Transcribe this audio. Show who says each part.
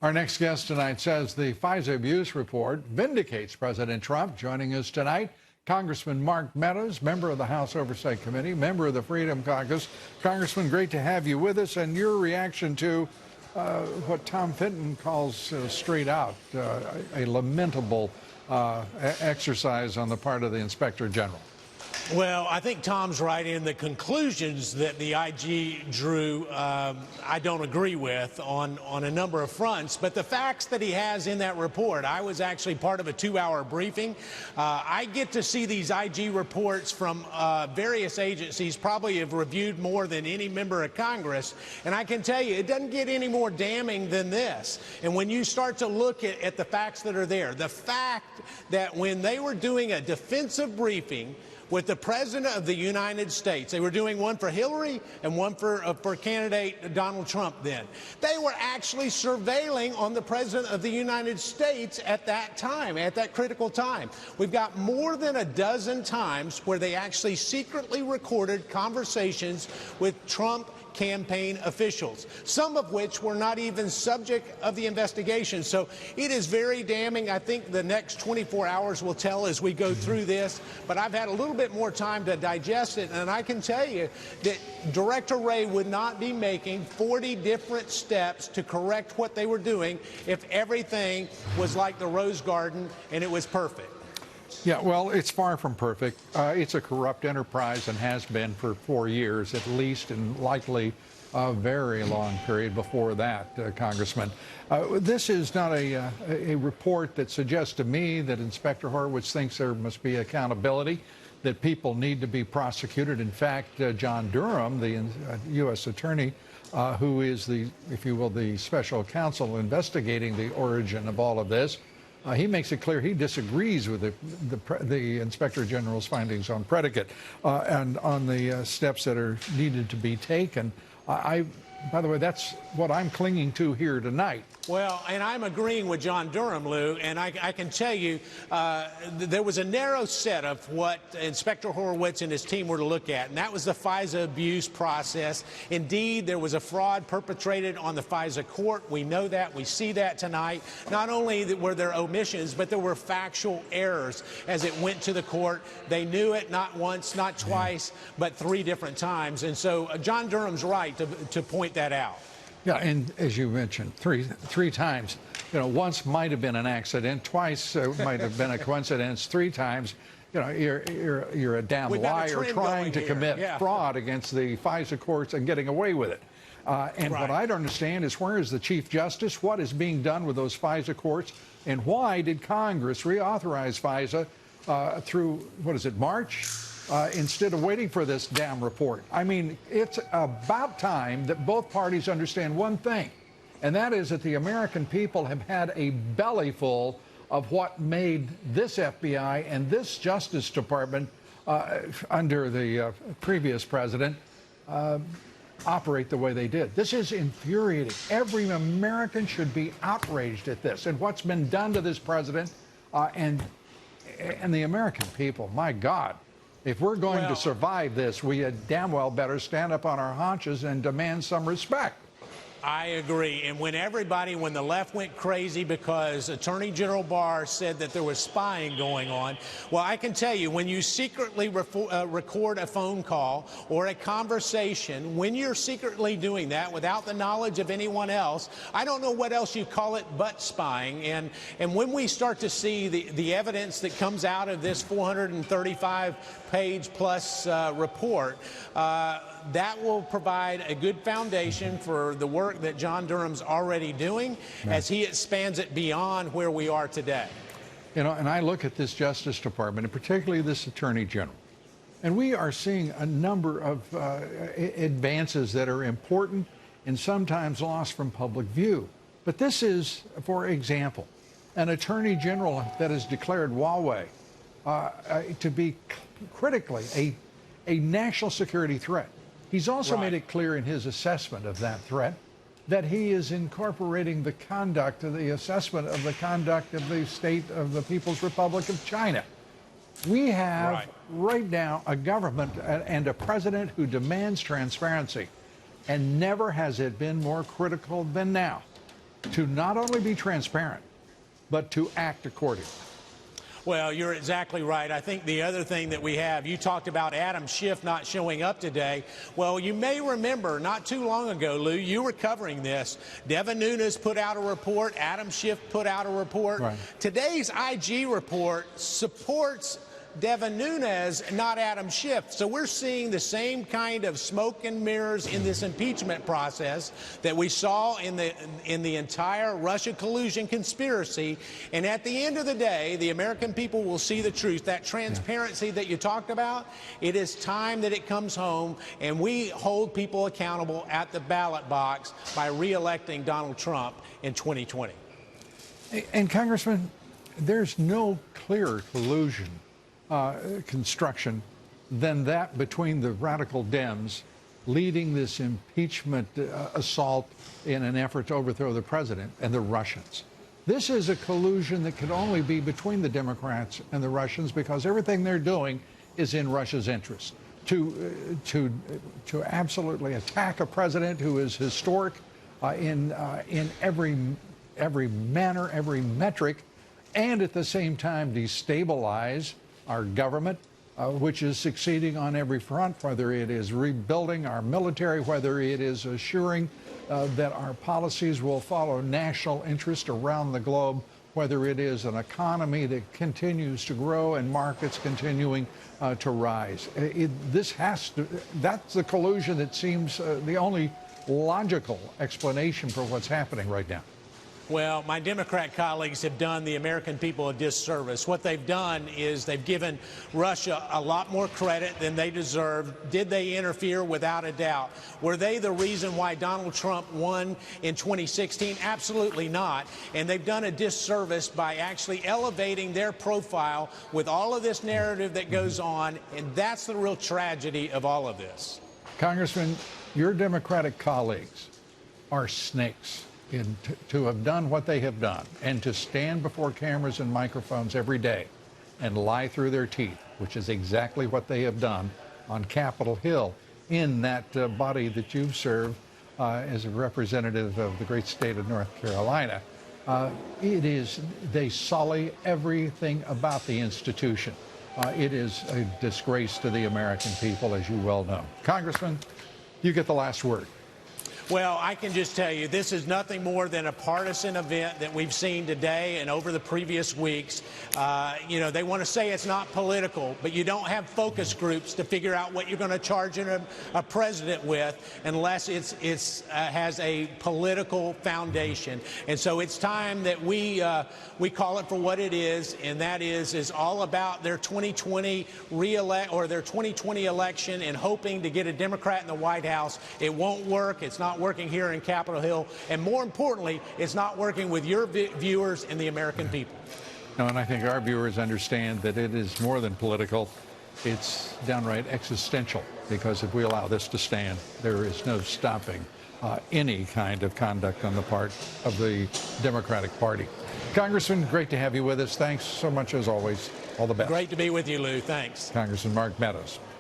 Speaker 1: Our next guest tonight says the FISA abuse report vindicates President Trump. Joining us tonight, Congressman Mark Meadows, member of the House Oversight Committee, member of the Freedom Caucus. Congressman, great to have you with us, and your reaction to what Tom Fitton calls straight out a lamentable exercise on the part of the Inspector General.
Speaker 2: Well, I think Tom's right in the conclusions that the IG drew. I don't agree with on a number of fronts, but the facts that he has in that report, I was actually part of a 2-hour briefing. I get to see these IG reports from various agencies, probably have reviewed more than any member of Congress, and I can tell you it doesn't get any more damning than this. And when you start to look at the facts that are there, the fact that when they were doing a defensive briefing with the President of the United States, they were doing one for Hillary and one for candidate Donald Trump then. They were actually surveilling on the President of the United States at that time, at that critical time. We've got more than a dozen times where they actually secretly recorded conversations with Trump campaign officials, some of which were not even subject of the investigation. So it is very damning. I think the next 24 hours will tell as we go through this, but I've had a little bit more time to digest it, and I can tell you that Director Wray would not be making 40 different steps to correct what they were doing if everything was like the Rose Garden and it was perfect.
Speaker 1: Yeah, well, it's far from perfect. It's a corrupt enterprise and has been for 4 years at least, and likely a very long period before that, Congressman. This is not a report that suggests to me that Inspector Horowitz thinks there must be accountability, that people need to be prosecuted. In fact, John Durham, the U.S. Attorney, who is the, if you will, the special counsel investigating the origin of all of this, he makes it clear he disagrees with the Inspector General's findings on predicate and on the steps that are needed to be taken. By the way, that's what I'm clinging to here tonight.
Speaker 2: Well, and I'm agreeing with John Durham, Lou, and I can tell you there was a narrow set of what Inspector Horowitz and his team were to look at, and that was the FISA abuse process. Indeed, there was a fraud perpetrated on the FISA court. We know that. We see that tonight. Not only were there omissions, but there were factual errors as it went to the court. They knew it not once, not twice, but 3 different times. And so John Durham's right to point that out.
Speaker 1: Yeah, and as you mentioned, three times. You know, once might have been an accident, twice might have been a coincidence, 3 times. You know, you're a damn liar trying to commit fraud against the FISA courts and getting away with it. And what I don't understand is, where is the Chief Justice? What is being done with those FISA courts? And why did Congress reauthorize FISA through, what is it, March? Instead of waiting for this damn report? I mean, it's about time that both parties understand one thing, and that is that the American people have had a bellyful of what made this FBI and this Justice Department under the previous president operate the way they did. This is infuriating. Every American should be outraged at this and what's been done to this president and the American people. My God. If we're going to survive this, we had damn well better stand up on our haunches and demand some respect.
Speaker 2: I agree. And when the left went crazy because Attorney General Barr said that there was spying going on, well, I can tell you, when you secretly record a phone call or a conversation, when you're secretly doing that without the knowledge of anyone else, I don't know what else you call it but spying. And when we start to see the evidence that comes out of this 435-page plus report, that will provide a good foundation for the work that John Durham's already doing as he expands it beyond where we are today.
Speaker 1: You know, and I look at this Justice Department, and particularly this Attorney General, and we are seeing a number of advances that are important and sometimes lost from public view. But this is, for example, an Attorney General that has declared Huawei to be critically a national security threat. He's also made it clear in his assessment of that threat that he is incorporating the conduct of the assessment of the conduct of the state of the People's Republic of China. We have right now a government and a president who demands transparency, and never has it been more critical than now. to not only be transparent, but to act accordingly.
Speaker 2: Well, you're exactly right. I think the other thing that we have, you talked about Adam Schiff not showing up today. Well, you may remember not too long ago, Lou, you were covering this. Devin Nunes put out a report. Adam Schiff put out a report.
Speaker 1: Right.
Speaker 2: Today's IG report supports Devin Nunes, not Adam Schiff. So we're seeing the same kind of smoke and mirrors in this impeachment process that we saw in the entire Russia collusion conspiracy. And at the end of the day, the American people will see the truth. That transparency that you talked about, it is time that it comes home, and we hold people accountable at the ballot box by re-electing Donald Trump in 2020.
Speaker 1: And Congressman, there's no clearer collusion construction than that between the radical Dems leading this impeachment assault in an effort to overthrow the president and the Russians. This is a collusion that can only be between the Democrats and the Russians because everything they're doing is in Russia's interest. To absolutely attack a president who is historic in every manner, every metric, and at the same time destabilize our government, which is succeeding on every front, whether it is rebuilding our military, whether it is assuring that our policies will follow national interest around the globe, whether it is an economy that continues to grow and markets continuing to rise. That's the collusion that seems the only logical explanation for what's happening right now.
Speaker 2: Well, my Democrat colleagues have done the American people a disservice. What they've done is they've given Russia a lot more credit than they deserve. Did they interfere? Without a doubt. Were they the reason why Donald Trump won in 2016? Absolutely not. And they've done a disservice by actually elevating their profile with all of this narrative that goes on, and that's the real tragedy of all of this.
Speaker 1: Congressman, your Democratic colleagues are snakes. To have done what they have done and to stand before cameras and microphones every day and lie through their teeth, which is exactly what they have done on Capitol Hill in that body that you've served as a representative of the great state of North Carolina. They sully everything about the institution. It is a disgrace to the American people, as you well know. Congressman, you get the last word.
Speaker 2: Well, I can just tell you, this is nothing more than a partisan event that we've seen today and over the previous weeks. They want to say it's not political, but you don't have focus groups to figure out what you're going to charge a president with unless it has a political foundation. And so it's time that we call it for what it is, and that is all about their 2020 their 2020 election and hoping to get a Democrat in the White House. It won't work. It's not working here in Capitol Hill, and more importantly, it's not working with your viewers and the American people.
Speaker 1: No, and I think our viewers understand that it is more than political. It's downright existential, because if we allow this to stand, there is no stopping any kind of conduct on the part of the Democratic Party. Congressman, great to have you with us. Thanks so much as always. All the best.
Speaker 2: Great to be with you, Lou. Thanks.
Speaker 1: Congressman Mark Meadows.